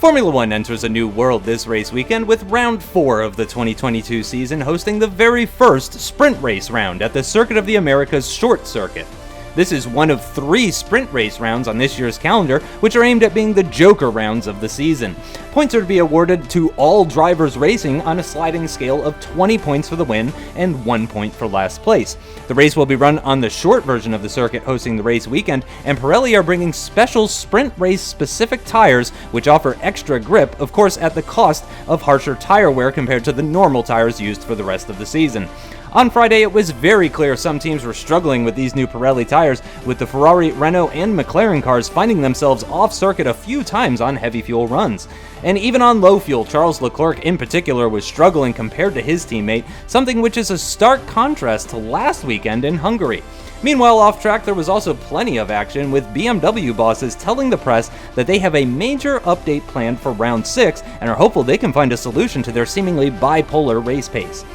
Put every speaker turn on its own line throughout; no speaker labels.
Formula One enters a new world this race weekend with round 4 of the 2022 season hosting the very first sprint race round at the Circuit of the Americas Short Circuit. This is one of 3 sprint race rounds on this year's calendar, which are aimed at being the Joker rounds of the season. Points are to be awarded to all drivers racing on a sliding scale of 20 points for the win and 1 point for last place. The race will be run on the short version of the circuit hosting the race weekend, and Pirelli are bringing special sprint race specific tires which offer extra grip, of course at the cost of harsher tire wear compared to the normal tires used for the rest of the season. On Friday, it was very clear some teams were struggling with these new Pirelli tires, with the Ferrari, Renault, and McLaren cars finding themselves off-circuit a few times on heavy fuel runs. And even on low fuel, Charles Leclerc in particular was struggling compared to his teammate, something which is a stark contrast to last weekend in Hungary. Meanwhile, off track, there was also plenty of action, with BMW bosses telling the press that they have a major update planned for round 6 and are hopeful they can find a solution to their seemingly bipolar race pace.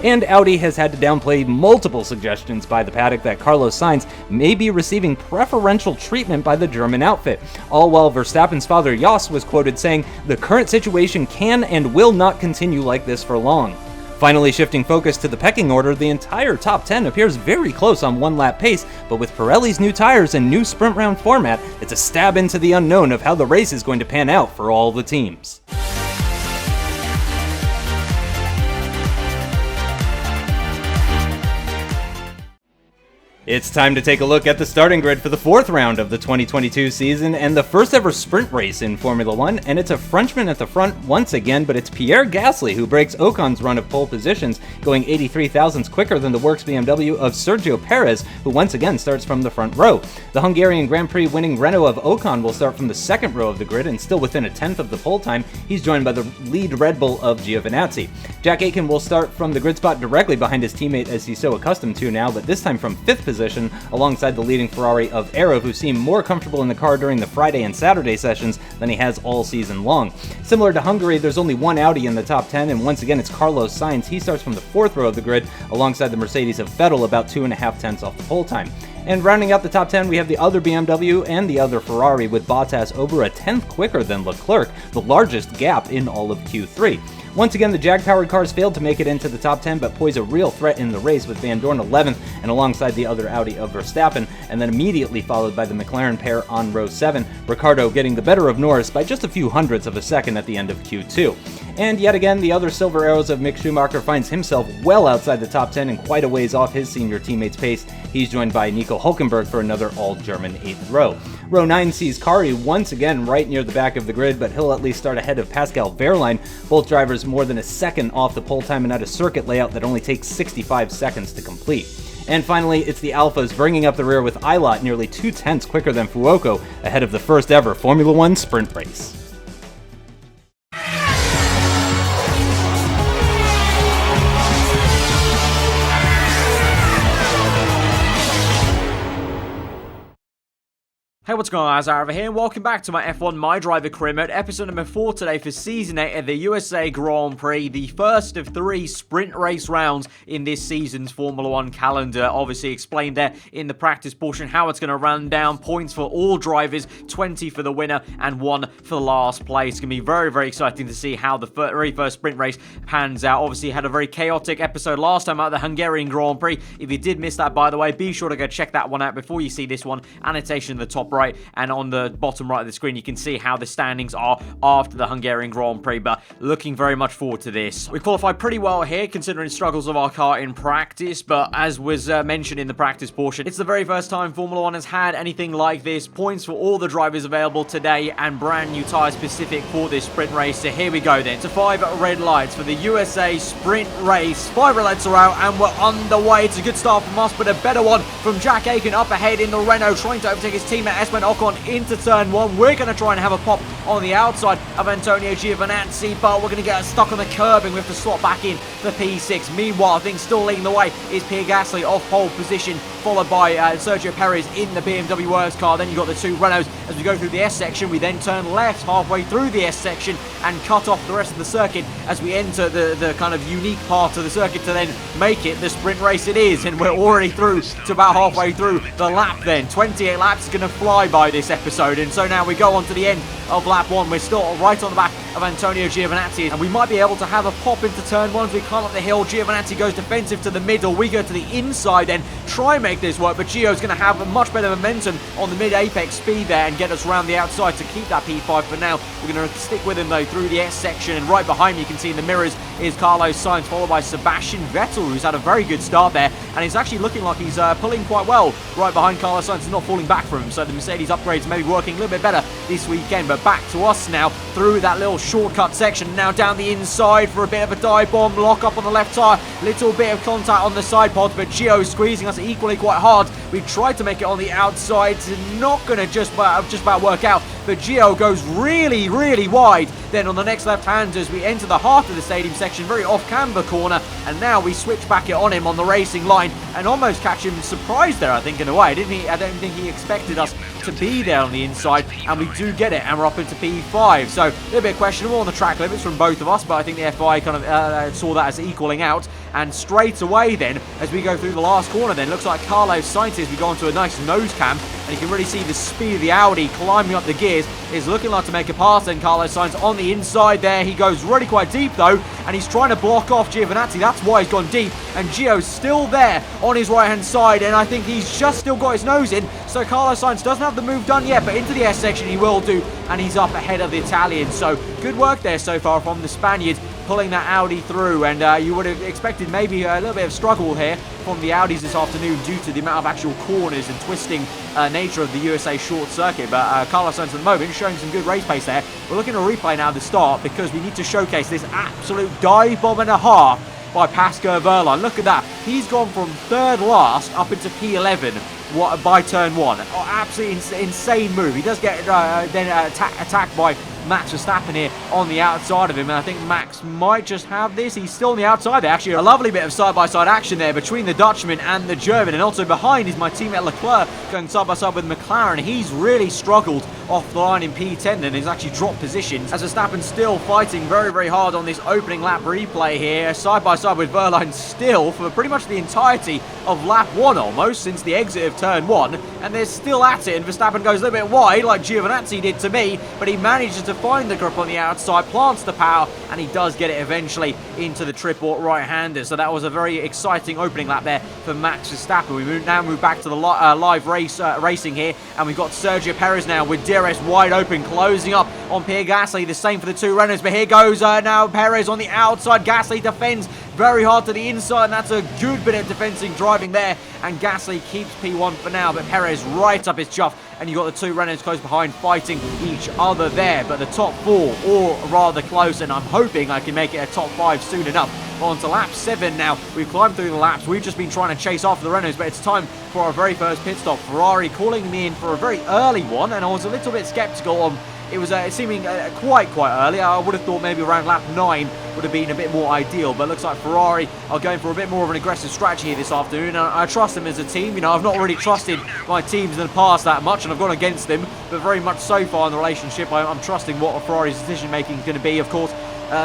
And Audi has had to downplay multiple suggestions by the paddock that Carlos Sainz may be receiving preferential treatment by the German outfit, all while Verstappen's father Jos was quoted saying, "The current situation can and will not continue like this for long." Finally, shifting focus to the pecking order, the entire top 10 appears very close on one-lap pace, but with Pirelli's new tires and new sprint round format, it's a stab into the unknown of how the race is going to pan out for all the teams. It's time to take a look at the starting grid for the 4th round of the 2022 season and the first ever sprint race in Formula One, and it's a Frenchman at the front once again, but it's Pierre Gasly who breaks Ocon's run of pole positions, going 83 thousandths quicker than the Works BMW of Sergio Perez, who once again starts from the front row. The Hungarian Grand Prix winning Renault of Ocon will start from the 2nd row of the grid and still within a tenth of the pole time. He's joined by the lead Red Bull of Giovinazzi. Jack Aitken will start from the grid spot directly behind his teammate as he's so accustomed to now, but this time from 5th position alongside the leading Ferrari of aarava, who seemed more comfortable in the car during the Friday and Saturday sessions than he has all season long. Similar to Hungary, there's only one Audi in the top 10, and once again it's Carlos Sainz. He starts from the 4th row of the grid alongside the Mercedes of Vettel, about 2.5 tenths off the pole time. And rounding out the top 10, we have the other BMW and the other Ferrari, with Bottas over a tenth quicker than Leclerc, the largest gap in all of Q3. Once again, the Jag-powered cars failed to make it into the top 10, but pose a real threat in the race, with Van Dorn 11th and alongside the other Audi of Verstappen, and then immediately followed by the McLaren pair on row 7, Ricciardo getting the better of Norris by just a few hundredths of a second at the end of Q2. And yet again, the other silver arrows of Mick Schumacher finds himself well outside the top 10 and quite a ways off his senior teammate's pace. He's joined by Nico Hülkenberg for another all-German 8th row. Row 9 sees Kari once again right near the back of the grid, but he'll at least start ahead of Pascal Wehrlein, both drivers more than a second off the pole time and at a circuit layout that only takes 65 seconds to complete. And finally, it's the Alphas bringing up the rear with Ilott nearly 2 tenths quicker than Fuoco ahead of the first ever Formula One sprint race.
Hey, what's going on, guys? Aarava here, and welcome back to my F1 MyDriver career mode, episode number 4 today for Season 8 of the USA Grand Prix, the first of 3 sprint race rounds in this season's Formula 1 calendar. Obviously explained there in the practice portion how it's going to run down, points for all drivers, 20 for the winner and 1 for last place. It's going to be very, very exciting to see how the very first sprint race pans out. Obviously had a very chaotic episode last time at the Hungarian Grand Prix. If you did miss that, by the way, be sure to go check that one out before you see this one. Annotation in the top right, and on the bottom right of the screen you can see how the standings are after the Hungarian Grand Prix, but looking very much forward to this. We qualified pretty well here considering struggles of our car in practice, but as was mentioned in the practice portion, it's the very first time Formula 1 has had anything like this. Points for all the drivers available today and brand new tyres specific for this sprint race. So here we go then to 5 red lights for the USA sprint race. 5 red lights are out and we're on the way. It's a good start from us, but a better one from Jack Aitken up ahead in the Renault, trying to overtake his teammate Esteban Ocon into turn 1. We're going to try and have a pop on the outside of Antonio Giovinazzi, but we're going to get stuck on the curbing. We have to slot back in the P6. Meanwhile, things still leading the way is Pierre Gasly off pole position, followed by Sergio Perez in the BMW Works car. Then you've got the 2 Renaults. As we go through the S section, we then turn left halfway through the S section and cut off the rest of the circuit as we enter the kind of unique part of the circuit to then make it the sprint race it is. And we're already through to about halfway through the lap then. 28 laps is going to fly by this episode, and so now we go on to the end of lap lap 1. We're still right on the back of Antonio Giovinazzi, and we might be able to have a pop into turn 1 as we climb up the hill. Giovinazzi goes defensive to the middle. We go to the inside then, try and make this work, but Gio's going to have a much better momentum on the mid-apex speed there and get us around the outside to keep that P5 for now. We're going to stick with him though through the S section, and right behind me you can see in the mirrors is Carlos Sainz, followed by Sebastian Vettel, who's had a very good start there, and he's actually looking like he's pulling quite well right behind Carlos Sainz. He's not falling back from him, so the Mercedes upgrades may be working a little bit better this weekend. But back to us now through that little shortcut section, now down the inside for a bit of a dive bomb, lock up on the left tyre, little bit of contact on the side pods, but Gio squeezing us equally quite hard. We've tried to make it on the outside, it's not going to just about work out, but Gio goes really, really wide. Then on the next left-hand as we enter the heart of the stadium section, very off-camber corner, and now we switch back it on him on the racing line and almost catch him surprised there, I think, in a way. I don't think he expected us to be there on the inside, and we do get it, and we're up into P5. So a little bit questionable on the track limits from both of us, but I think the FI kind of saw that as equaling out. And straight away then, as we go through the last corner then, looks like Carlos Sainz, as we go onto a nice nose cam, and you can really see the speed of the Audi climbing up the gears, is looking like to make a pass. Then Carlos Sainz on the inside there, he goes really quite deep though, and he's trying to block off Giovinazzi. That's why he's gone deep, and Gio's still there on his right hand side, and I think he's just still got his nose in. So Carlos Sainz doesn't have the move done yet, but into the S section he will do, and he's up ahead of the Italian. So good work there so far from the Spaniard, pulling that Audi through, and you would have expected maybe a little bit of struggle here from the Audis this afternoon due to the amount of actual corners and twisting nature of the USA short circuit. But Carlos Sainz at the moment showing some good race pace there. We're looking at a replay now to start because we need to showcase this absolute dive bomb and a half by Pascal Wehrlein. Look at that. He's gone from third last up into P11 by turn 1. Oh, absolutely insane move. He does get then attacked by Max Verstappen here on the outside of him, and I think Max might just have this. He's still on the outside there. Actually, a lovely bit of side-by-side action there between the Dutchman and the German, and also behind is my teammate Leclerc going side-by-side with McLaren. He's really struggled off the line in P10 and has actually dropped positions, as Verstappen's still fighting very, very hard on this opening lap replay here, side-by-side with Wehrlein still for pretty much the entirety of lap 1 almost, since the exit of turn 1, and they're still at it, and Verstappen goes a little bit wide like Giovinazzi did to me, but he manages to find the grip on the outside, plants the power, and he does get it eventually into the triple right-hander. So that was a very exciting opening lap there for Max Verstappen. We now move back to the live racing here, and we've got Sergio Perez now with DRS wide open, closing up on Pierre Gasly. The same for the two Renaults, but here goes now Perez on the outside. Gasly defends very hard to the inside, and that's a good bit of defensive driving there, and Gasly keeps P1 for now, but Perez right up his chuff, and you've got the two Renaults close behind fighting each other there. But the top 4 all rather close, and I'm hoping I can make it a top 5 soon enough. On to lap 7 now. We've climbed through the laps. We've just been trying to chase after the Renaults, but it's time for our very first pit stop. Ferrari calling me in for a very early one, and I was a little bit skeptical on it was seeming quite early. I would have thought maybe around lap 9 would have been a bit more ideal, but looks like Ferrari are going for a bit more of an aggressive strategy here this afternoon, and I trust them as a team. You know, I've not really trusted my teams in the past that much, and I've gone against them, but very much so far in the relationship, I'm trusting what Ferrari's decision making is going to be. Of course,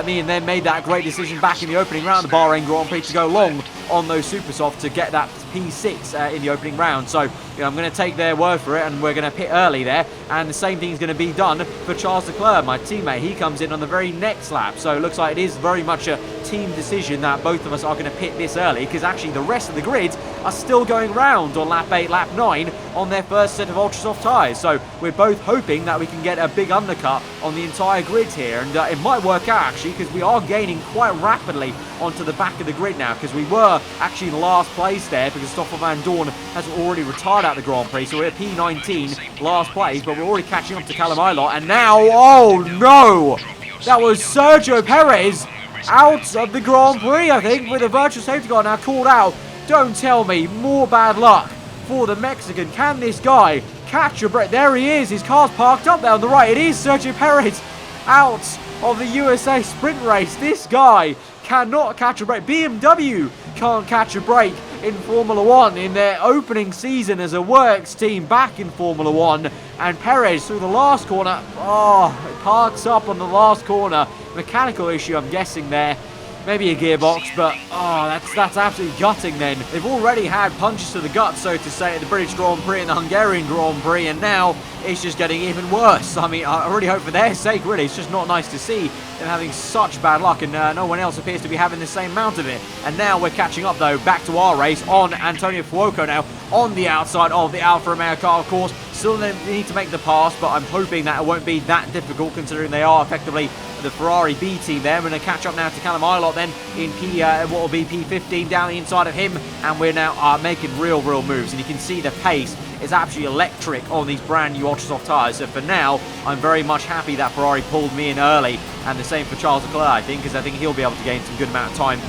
me and them made that great decision back in the opening round of the Bahrain Grand Prix to go long on those super soft to get that P6 in the opening round. So, you know, I'm going to take their word for it, and we're going to pit early there, and the same thing is going to be done for Charles Leclerc, my teammate. He comes in on the very next lap, so it looks like it is very much a team decision that both of us are going to pit this early, because actually the rest of the grids are still going round on lap 8, lap 9 on their first set of ultra soft tyres. So we're both hoping that we can get a big undercut on the entire grid here, and it might work out actually, because we are gaining quite rapidly onto the back of the grid now, because we were actually in last place there because Stoffel Van Dorn has already retired out the Grand Prix, so we're at P19 last place, but we're already catching up to Callum Ilott, and now, oh no, that was Sergio Perez out of the Grand Prix, I think, with a virtual safety car now called out. Don't tell me more bad luck for the Mexican. Can this guy catch a break? There he is, his car's parked up there on the right. It is Sergio Perez out of the USA sprint race. This guy cannot catch a break. BMW can't catch a break in Formula 1 in their opening season as a works team back in Formula 1. And Perez through the last corner, parks up on the last corner. Mechanical issue, I'm guessing there. maybe a gearbox, but that's absolutely gutting then. They've already had punches to the gut, so to say, at the British Grand Prix and the Hungarian Grand Prix, and now it's just getting even worse. I mean, I really hope for their sake, really. It's just not nice to see them having such bad luck, and no one else appears to be having the same amount of it. And now we're catching up, though, back to our race on Antonio Fuoco now, on the outside of the Alfa Romeo car, of course. Still need to make the pass, but I'm hoping that it won't be that difficult, considering they are effectively the Ferrari B team there. We're going to catch up now to Callum Ilott then in what will be P15 down the inside of him, and we're now making real moves, and you can see the pace is absolutely electric on these brand new Ultra Soft tyres. So for now, I'm very much happy that Ferrari pulled me in early, and the same for Charles Leclerc, I think, because I think he'll be able to gain some good amount of time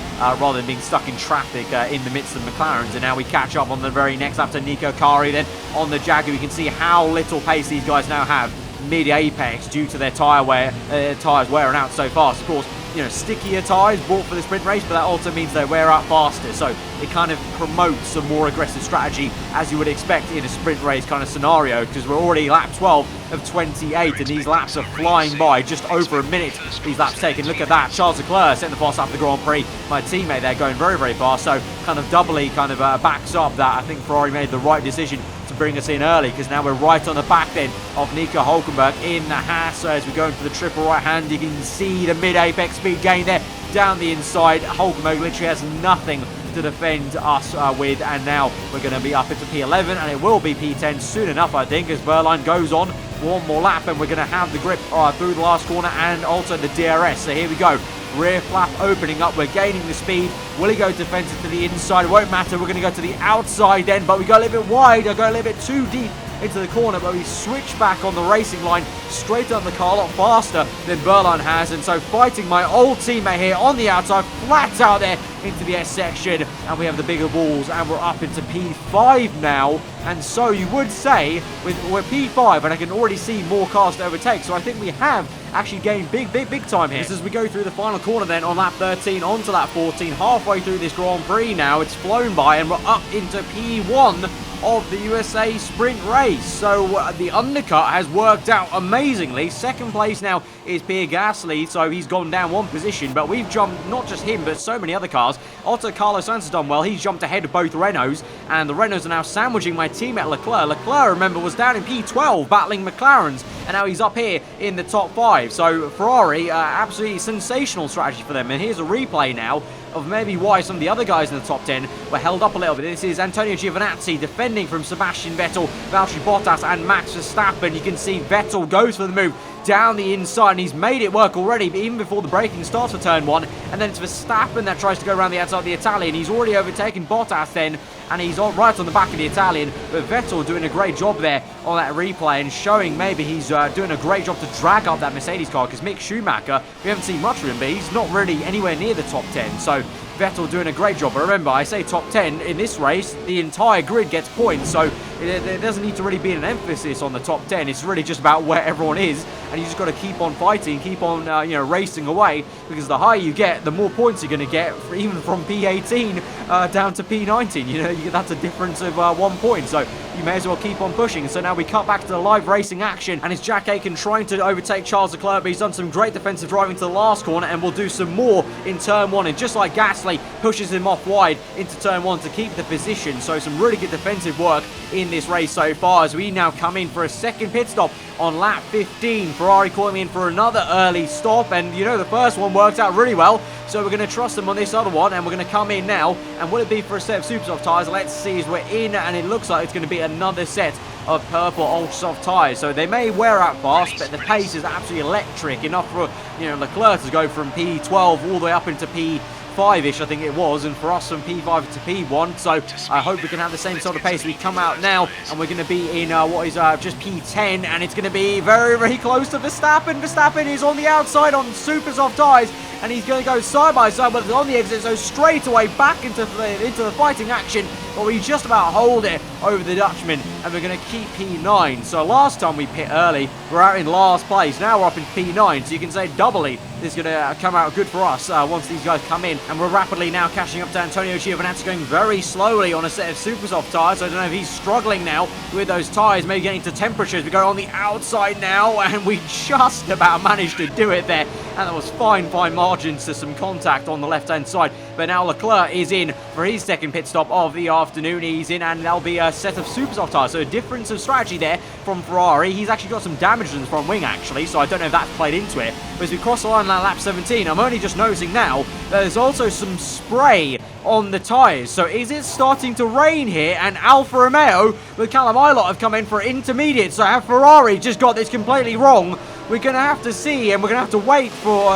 rather than being stuck in traffic in the midst of McLarens. And now we catch up on the very next lap to Nico Kari then on the Jaguar. We can see how little pace these guys now have mid-apex due to their tyres wearing out so fast. Of course, you know, stickier tyres bought for the sprint race, but that also means they wear out faster, so it kind of promotes a more aggressive strategy, as you would expect in a sprint race kind of scenario, because we're already lap 12 of 28, and these laps are flying by, just over a minute these laps taken. Look at that, Charles Leclerc setting the fast lap of the Grand Prix, my teammate there going very fast, so kind of doubly backs up that I think Ferrari made the right decision to bring us in early, because now we're right on the back then of Nico Hülkenberg in the Haas. So as we go into the triple right hand, you can see the mid-apex speed gain there down the inside. Hülkenberg literally has nothing to defend us with, and now we're going to be up into P11, and it will be P10 soon enough, I think, as Wehrlein goes on one more lap, and we're going to have the grip through the last corner and also the DRS. So here we go. Rear flap opening up, we're gaining the speed. Will he go defensive to the inside? It won't matter, we're going to go to the outside then, but we go a little bit wide, I go a little bit too deep into the corner, but we switch back on the racing line, straight on the car, a lot faster than Wehrlein has, and so fighting my old teammate here on the outside, flat out there into the S section, and we have the bigger balls, and we're up into P5 now, and so you would say, we're P5, and I can already see more cars to overtake, so I think we have actually gained big time here. Just as we go through the final corner then on lap 13 onto lap 14, halfway through this Grand Prix now, it's flown by, and we're up into P1 of the USA sprint race. So the undercut has worked out amazingly. Second place now is Pierre Gasly, so he's gone down one position, but we've jumped, not just him, but so many other cars. Also, Carlos Sainz has done well. He's jumped ahead of both Renaults, and the Renaults are now sandwiching my teammate Leclerc. Leclerc, remember, was down in P12 battling McLarens, and now he's up here in the top 5. So Ferrari, absolutely sensational strategy for them. And here's a replay now of maybe why some of the other guys in the top 10 were held up a little bit. This is Antonio Giovinazzi defending from Sebastian Vettel, Valtteri Bottas and Max Verstappen. You can see Vettel goes for the move down the inside, and he's made it work already, but even before the braking starts for turn 1, and then it's Verstappen that tries to go around the outside of the Italian. He's already overtaken Bottas then, and he's right on the back of the Italian, but Vettel doing a great job there on that replay, and showing maybe he's doing a great job to drag up that Mercedes car, because Mick Schumacher, we haven't seen much of him, but he's not really anywhere near the top 10, so Vettel doing a great job. But remember, I say top 10 in this race, the entire grid gets points, so there doesn't need to really be an emphasis on the top 10. It's really just about where everyone is, and you just got to keep on fighting, keep on racing away, because the higher you get, the more points you're going to get, even from P18 down to P19. That's a difference of 1 point, so you may as well keep on pushing. So now we cut back to the live racing action, and it's Jack Aitken trying to overtake Charles Leclerc, but he's done some great defensive driving to the last corner, and will do some more in turn 1, and just like Gasly, pushes him off wide into turn 1 to keep the position. So some really good defensive work in this race so far, as we now come in for a second pit stop on lap 15. Ferrari calling in for another early stop, and the first one worked out really well, so we're going to trust them on this other one, and we're going to come in now. And will it be for a set of super soft tyres? Let's see, as we're in, and it looks like it's going to be another set of purple ultra soft tyres. So they may wear out fast, but the pace is absolutely electric, enough for Leclerc to go from P12 all the way up into P5-ish, I think it was, and for us from P5 to P1. So I hope we can have the same sort of pace. We come out now, and we're going to be in what is just P10, and it's going to be very close to Verstappen. Verstappen is on the outside on super soft tyres, and he's going to go side by side, but on the exit, so straight away back into the fighting action, but we just about hold it over the Dutchman, and we're going to keep P9. So last time we pit early, we're out in last place. Now we're up in P9, so you can say doubly this is going to come out good for us once these guys come in. And we're rapidly now catching up to Antonio Giovinazzi, going very slowly on a set of super soft tyres. So I don't know if he's struggling now with those tyres, maybe getting to temperatures. We go on the outside now, and we just about managed to do it there. And that was fine charge into some contact on the left-hand side. But now Leclerc is in for his second pit stop of the afternoon. He's in, and there'll be a set of super soft tyres. So a difference of strategy there from Ferrari. He's actually got some damage in his front wing, actually, so I don't know if that's played into it. But as we cross the line at lap 17, I'm only just noticing now that there's also some spray on the tyres. So is it starting to rain here? And Alfa Romeo with Callum Ilott have come in for intermediate. So have Ferrari just got this completely wrong? We're going to have to see, and we're going to have to wait for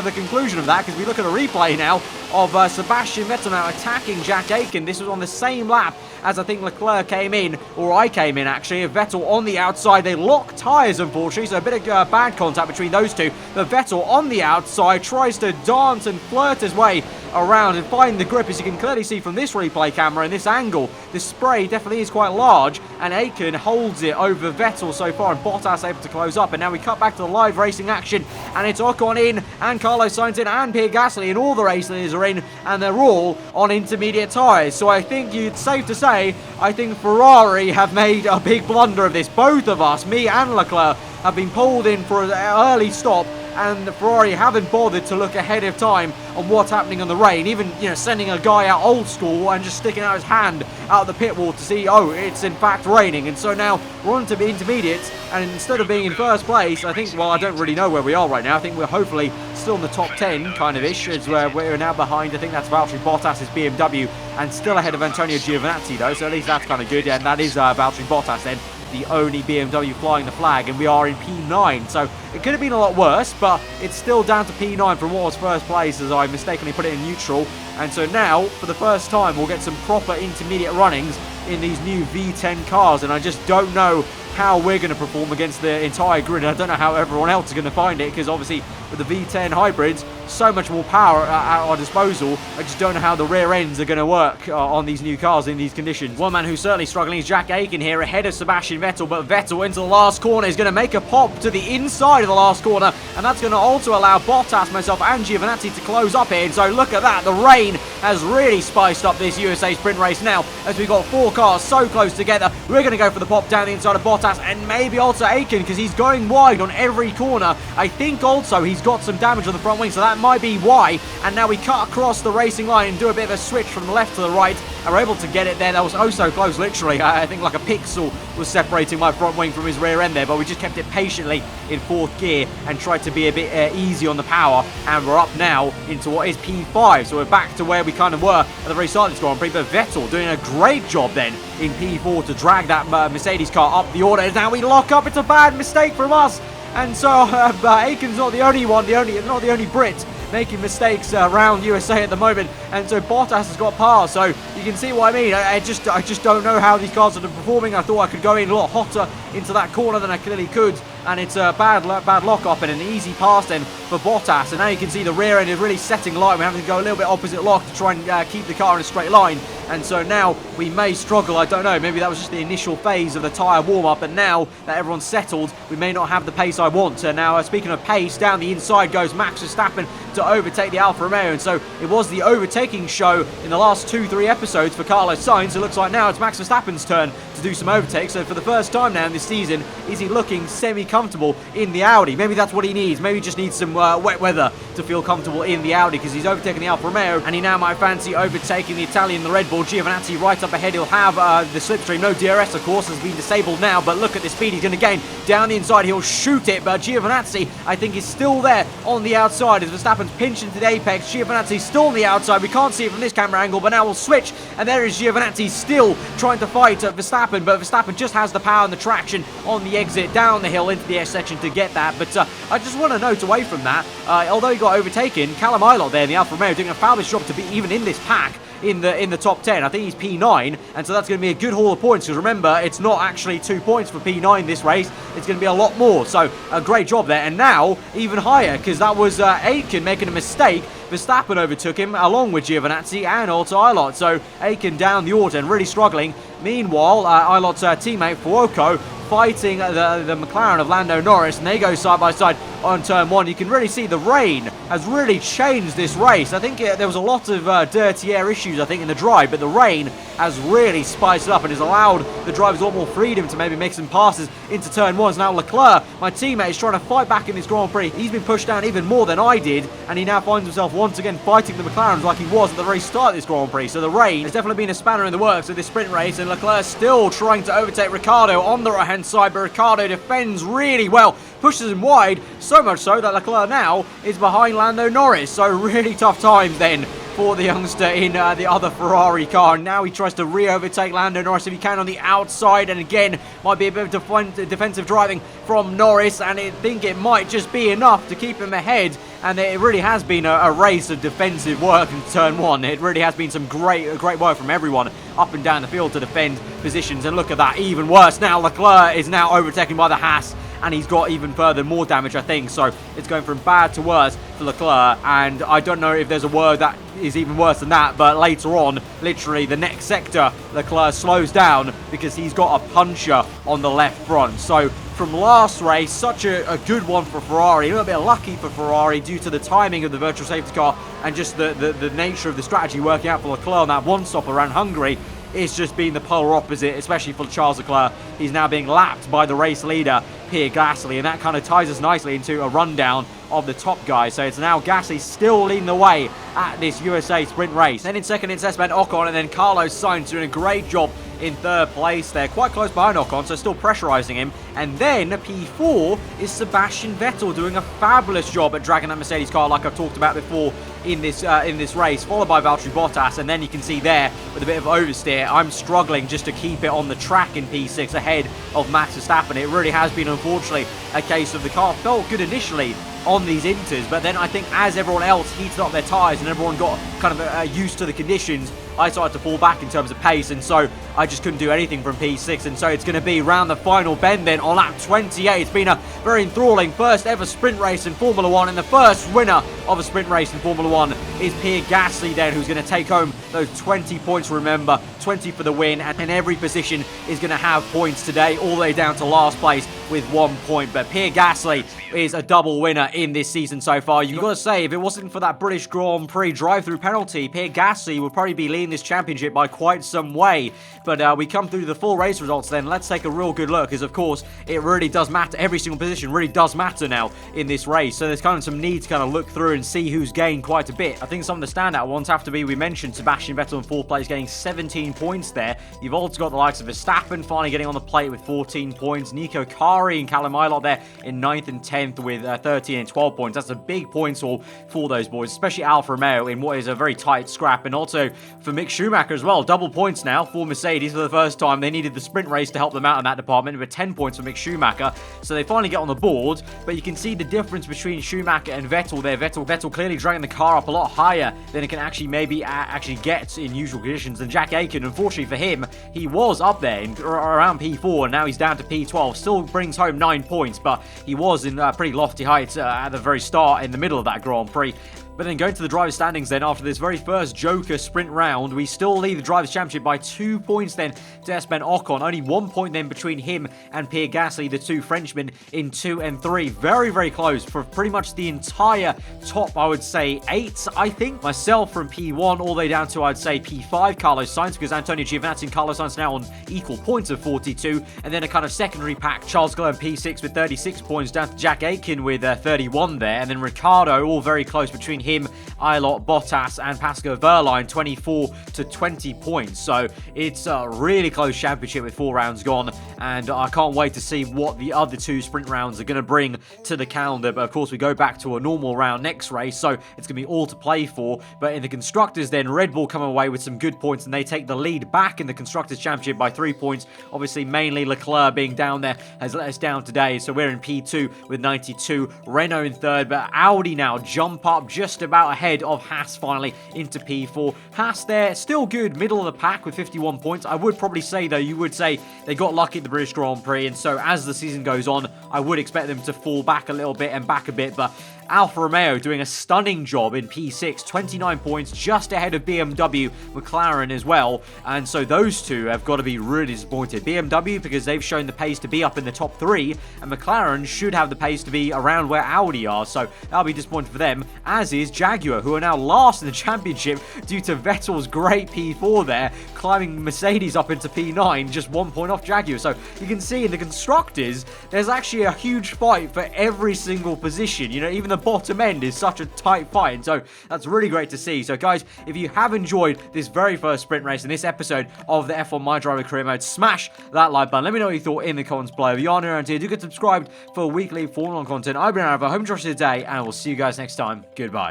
the conclusion of that, because we look at a replay now of Sebastian Vettel now attacking Jack Aitken. This was on the same lap as I think Leclerc came in, or I came in actually. Vettel on the outside. They lock tyres, unfortunately, so a bit of bad contact between those two. But Vettel on the outside tries to dance and flirt his way around and find the grip, as you can clearly see from this replay camera in this angle. The spray definitely is quite large, and Aitken holds it over Vettel so far, and Bottas able to close up. And now we cut back to the live racing action, and it's Ocon in, and Carlos Sainz in, and Pierre Gasly, and all the race leaders are in, and they're all on intermediate tyres. So I think it's safe to say, I think Ferrari have made a big blunder of this. Both of us, me and Leclerc, have been pulled in for an early stop, and Ferrari haven't bothered to look ahead of time on what's happening on the rain. Even, sending a guy out old school and just sticking out his hand out of the pit wall to see, oh, it's in fact raining. And so now we're on to the intermediates, and instead of being in first place, I think, well, I don't really know where we are right now. I think we're hopefully still in the top 10, kind of ish, as we're now behind. I think that's Valtteri Bottas' BMW, and still ahead of Antonio Giovinazzi, though, so at least that's kind of good. And that is Valtteri Bottas then, the only BMW flying the flag, and we are in P9, so it could have been a lot worse, but it's still down to P9 from what was first place, as I mistakenly put it in neutral. And so now, for the first time, we'll get some proper intermediate runnings in these new V10 cars, and I just don't know how we're going to perform against the entire grid. I don't know how everyone else is going to find it, because obviously with the V10 hybrids, so much more power at our disposal. I just don't know how the rear ends are going to work on these new cars in these conditions. One man who's certainly struggling is Jack Aitken here, ahead of Sebastian Vettel, but Vettel into the last corner is going to make a pop to the inside of the last corner, and that's going to also allow Bottas, myself, and Giovinazzi to close up here. And so look at that, the rain has really spiced up this USA sprint race now, as we've got four cars so close together. We're going to go for the pop down the inside of Bottas, and maybe also Aitken, because he's going wide on every corner. I think also he's got some damage on the front wing, so that might be why. And now we cut across the racing line and do a bit of a switch from the left to the right, and we're able to get it there. That was oh so close, literally. I think like a pixel was separating my front wing from his rear end there, but we just kept it patiently in fourth gear and tried to be a bit easy on the power. And we're up now into what is P5, so we're back to where we kind of were at the very start of this Grand Prix. But Vettel doing a great job then in P4 to drag that Mercedes car up the order. And now we lock up. It's a bad mistake from us. And so Aitken's not the only one, not the only Brit making mistakes around USA at the moment, and so Bottas has got power. So you can see what I mean. I just don't know how these cars are performing. I thought I could go in a lot hotter into that corner than I clearly could, and it's a bad lock up and an easy pass then for Bottas. And now you can see the rear end is really setting light. We're having to go a little bit opposite lock to try and keep the car in a straight line, and so now we may struggle. I don't know, maybe that was just the initial phase of the tyre warm-up, and now that everyone's settled, we may not have the pace I want. Now speaking of pace, down the inside goes Max Verstappen to overtake the Alfa Romeo, and so it was the overtaking show in the last 2-3 episodes for Carlos Sainz. It looks like now it's Max Verstappen's turn to do some overtakes. So for the first time now in this season, is he looking semi-comfortable in the Audi? Maybe that's what he needs. Maybe he just needs some wet weather to feel comfortable in the Audi, because he's overtaken the Alfa Romeo, and he now might fancy overtaking the Italian, the Red Bull. Giovinazzi right up ahead. He'll have the slipstream. No DRS, of course, has been disabled now, but look at the speed he's going to gain. Down the inside, he'll shoot it, but Giovinazzi, I think, is still there on the outside as Verstappen's pinched into the apex. Giovinazzi's still on the outside. We can't see it from this camera angle, but now we'll switch, and there is Giovinazzi still trying to fight Verstappen, but Verstappen just has the power and the traction on the exit down the hill into the S section to get that. But I just want to note away from that, although he got overtaken, Callum Ilott there in the Alfa Romeo doing a fabulous job to be even in this pack in the top 10. I think he's P9, and so that's going to be a good haul of points, because remember, it's not actually 2 points for P9 this race, it's going to be a lot more. So a great job there, and now even higher, because that was Aitken making a mistake. Verstappen overtook him along with Giovinazzi and also Ilott, so Aitken down the order and really struggling. Meanwhile, Ilott's teammate Fuoco fighting the McLaren of Lando Norris, and they go side by side. on turn 1. You can really see the rain has really changed this race. I think there was a lot of dirty air issues, I think, in the drive, but the rain has really spiced it up and has allowed the drivers a lot more freedom to maybe make some passes into turn 1. So now Leclerc, my teammate, is trying to fight back in this Grand Prix. He's been pushed down even more than I did, and he now finds himself once again fighting the McLarens like he was at the very start of this Grand Prix. So the rain has definitely been a spanner in the works of this sprint race, and Leclerc still trying to overtake Ricciardo on the right-hand side, but Ricciardo defends really well, pushes him wide, so much so that Leclerc now is behind Lando Norris. So really tough times then for the youngster in the other Ferrari car. And now he tries to re-overtake Lando Norris if he can on the outside, and again might be a bit of defensive driving from Norris, and I think it might just be enough to keep him ahead. And it really has been a race of defensive work in turn 1. It really has been some great work from everyone up and down the field to defend positions. And look at that, even worse now. Leclerc is now overtaken by the Haas, and he's got even further more damage, I think. So it's going from bad to worse for Leclerc, and I don't know if there's a word that is even worse than that, but later on, literally the next sector, Leclerc slows down because he's got a puncher on the left front. So from last race, such a good one for Ferrari, a little bit lucky for Ferrari due to the timing of the virtual safety car and just the nature of the strategy working out for Leclerc on that one stop around Hungary. It's just been the polar opposite, especially for Charles Leclerc. He's now being lapped by the race leader, Pierre Gasly, and that kind of ties us nicely into a rundown of the top guys. So it's now Gasly still leading the way at this USA sprint race. Then in second, it's Esteban Ocon, and then Carlos Sainz doing a great job in third place. They're quite close behind Ocon, so still pressurizing him. And then P4 is Sebastian Vettel doing a fabulous job at dragging that Mercedes car, like I've talked about before in this race, followed by Valtteri Bottas. And then you can see there with a bit of oversteer, I'm struggling just to keep it on the track in P6 ahead of Max Verstappen. It really has been, unfortunately, a case of the car felt good initially on these inters, but then I think as everyone else heated up their tyres and everyone got kind of used to the conditions, I started to fall back in terms of pace, and so I just couldn't do anything from P6, and so it's going to be round the final bend then on lap 28. It's been a very enthralling first ever sprint race in Formula 1, and the first winner of a sprint race in Formula 1 is Pierre Gasly then, who's going to take home those 20 points, remember, 20 for the win, and every position is going to have points today, all the way down to last place with 1 point. But Pierre Gasly is a double winner in this season so far. You've got to say, if it wasn't for that British Grand Prix drive-through penalty, Pierre Gasly would probably be leading this championship by quite some way. But we come through the full race results then. Let's take a real good look, because of course it really does matter. Every single position really does matter now in this race. So there's kind of some need to kind of look through and see who's gained quite a bit. I think some of the standout ones have to be, we mentioned Sebastian Vettel in fourth place getting 17 points there. You've also got the likes of Verstappen finally getting on the plate with 14 points. Nico Kari and Callum Ilott there in 9th and 10th with 13 and 12 points. That's a big points haul for those boys, especially Alfa Romeo in what is a very tight scrap. And also for Mick Schumacher as well, double points now for Mercedes for the first time. They needed the sprint race to help them out in that department, with 10 points for Mick Schumacher. So they finally get on the board, but you can see the difference between Schumacher and Vettel there. Vettel clearly dragging the car up a lot higher than it can actually maybe actually get in usual conditions. And Jack Aitken, unfortunately for him, he was up there in around P4, and now he's down to P12. Still brings home 9 points, but he was in pretty lofty heights at the very start in the middle of that Grand Prix. But then going to the driver's standings then, after this very first Joker sprint round, we still lead the Drivers' Championship by 2 points then to Esteban Ocon. Only 1 point then between him and Pierre Gasly, the two Frenchmen in 2 and 3. Very, very close for pretty much the entire top, I would say, 8, I think. Myself from P1 all the way down to, I'd say, P5, Carlos Sainz, because Antonio Giovinazzi and Carlos Sainz now on equal points of 42. And then a kind of secondary pack, Charles Leclerc P6 with 36 points, down to Jack Aitken with 31 there. And then Ricciardo, all very close between him, Ilott, Bottas and Pascal Wehrlein, 24 to 20 points. So it's a really close championship with 4 rounds gone, and I can't wait to see what the other 2 sprint rounds are going to bring to the calendar. But of course we go back to a normal round next race, so it's going to be all to play for. But in the Constructors then, Red Bull come away with some good points, and they take the lead back in the Constructors Championship by 3 points. Obviously mainly Leclerc being down there has let us down today, so we're in P2 with 92, Renault in 3rd, but Audi now jump up just about ahead of Haas finally into P4. Haas there, still good, middle of the pack with 51 points. I would probably say, though, you would say they got lucky at the British Grand Prix, and so as the season goes on, I would expect them to fall back a little bit and back a bit, but Alfa Romeo doing a stunning job in P6, 29 points, just ahead of BMW, McLaren as well. And so those two have got to be really disappointed. BMW, because they've shown the pace to be up in the top 3, and McLaren should have the pace to be around where Audi are, so that'll be disappointing for them, as is Jaguar, who are now last in the championship due to Vettel's great P4 there, climbing Mercedes up into P9, just 1 point off Jaguar. So you can see in the constructors, there's actually a huge fight for every single position. You know, even the bottom end is such a tight fight, so that's really great to see. So guys, if you have enjoyed this very first sprint race and this episode of the F1 MyDriver Career Mode, smash that like button. Let me know what you thought in the comments below. If you are new around here, do get subscribed for weekly Formula 1 content. I've been aarava, hope you enjoyed today, and I will see you guys next time. Goodbye.